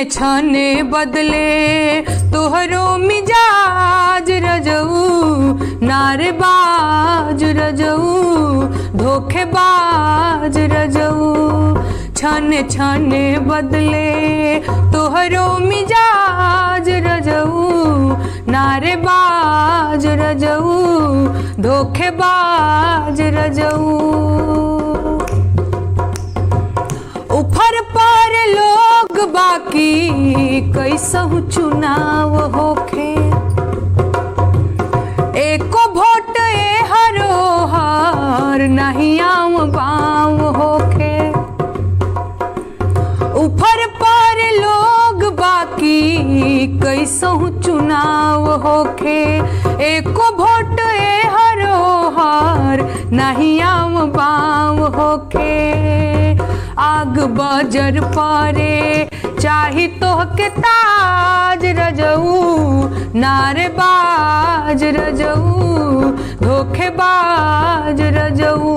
छाने बदले तोहरो मिजाज रजऊ, नारेबाज रजऊ, धोखेबाज रजऊ। छाने छाने बदले तोहरो मिजाज रजऊ, नारेबाज रजऊ, धोखेबाज रजऊ। उफर पर लोग बाकी कैसहु चुनाव होखे, एको वोट ए हरोहर नहीं आम बाम होखे। उफर पर लोग बाकी कैसहु चुनाव होखे, एको वोट ए हरोहर नहीं आम बाम होखे। आग बजर पारे चाही तोहके ताज रजऊ, नारेबाज रजऊ, धोखेबाज रजऊ।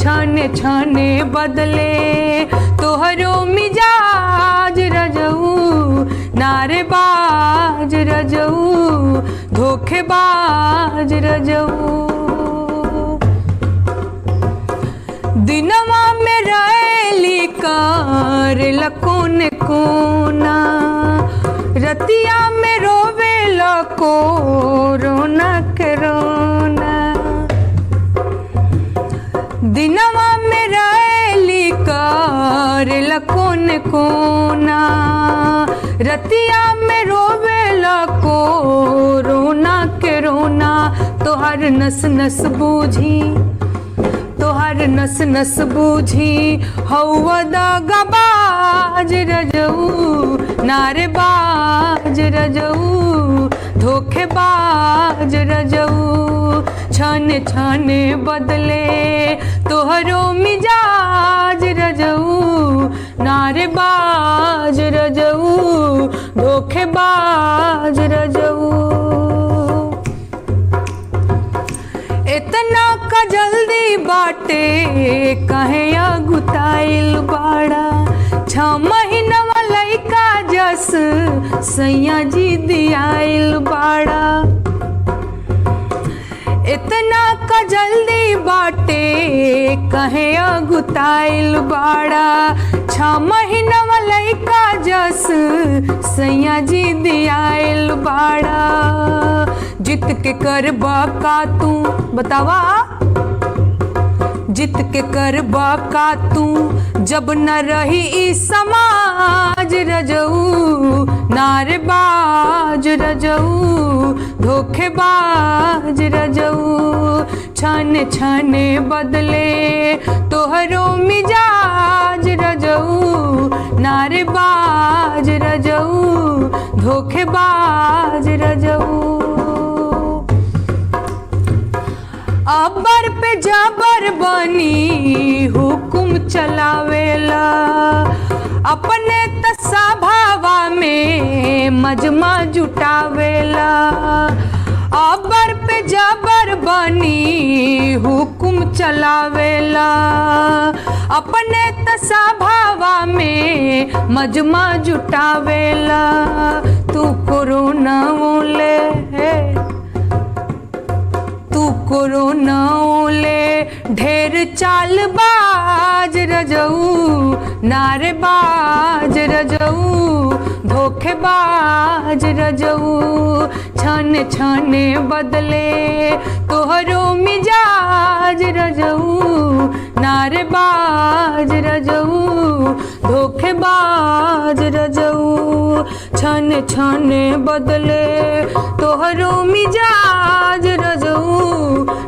छाने छाने बदले तोहरो मिजाज रजऊ, नारेबाज रजऊ, धोखेबाज रजऊ। दिनवा में रैली कर लकोने कोना, रतिया में रोवे लको रोना के रोना। दिनवा में रैली कर लकोने कोना, रतिया में रोवे लको रोना के रोना। तोहर नस नस बूझी, तोहर नस नस बूझी, हौवा दगाबाज रजऊ, नारेबाज रजऊ, धोखेबाज रजऊ। छाने छाने बदले तोहरो मिजाज रजऊ, नारेबाज रजऊ, धोखेबाज रजऊ। इतना का जल्दी बाटे कहे अगुताइल बाड़ा, 6 महीनवा लइका जस सैया जी दियाइल बाड़ा। इतना का जल्दी बाटे कहे अगुताइल बाड़ा, 6 महीनवा लइका जस सैया जी दियाइल बाड़ा। जित के करबा का तू बतावा, जित के करबा का तू जब न रही ई समाज रजऊ, नारेबाज रजऊ, धोखेबाज रजऊ। छाने छाने बदले तोहरो मिजाज रजऊ, नारेबाज रजऊ, धोखेबाज रजऊ। अबर पे जबर बनी हुकुम चलावेला, अपने तसभावा में मजमा जुटावेला। अबर पे जबर बनी हुकुम चलावेला, अपने तसभावा में मजमा जुटावेला। तू कोरोना ओले, तू कोरोना ओले ढेर चालबाज रजऊ, नारेबाज रजऊ, धोखेबाज रजऊ। छाने छाने बदले तोहरो मिजाज रजऊ, नारेबाज रजऊ, धोखेबाज रजऊ। छाने छाने बदले तोहरो मिजाज रजऊ,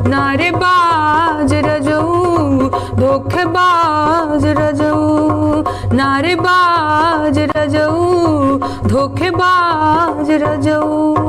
नारेबाज रजऊ, धोखेबाज रजऊ, नारेबाज रजऊ, धोखेबाज रजऊ।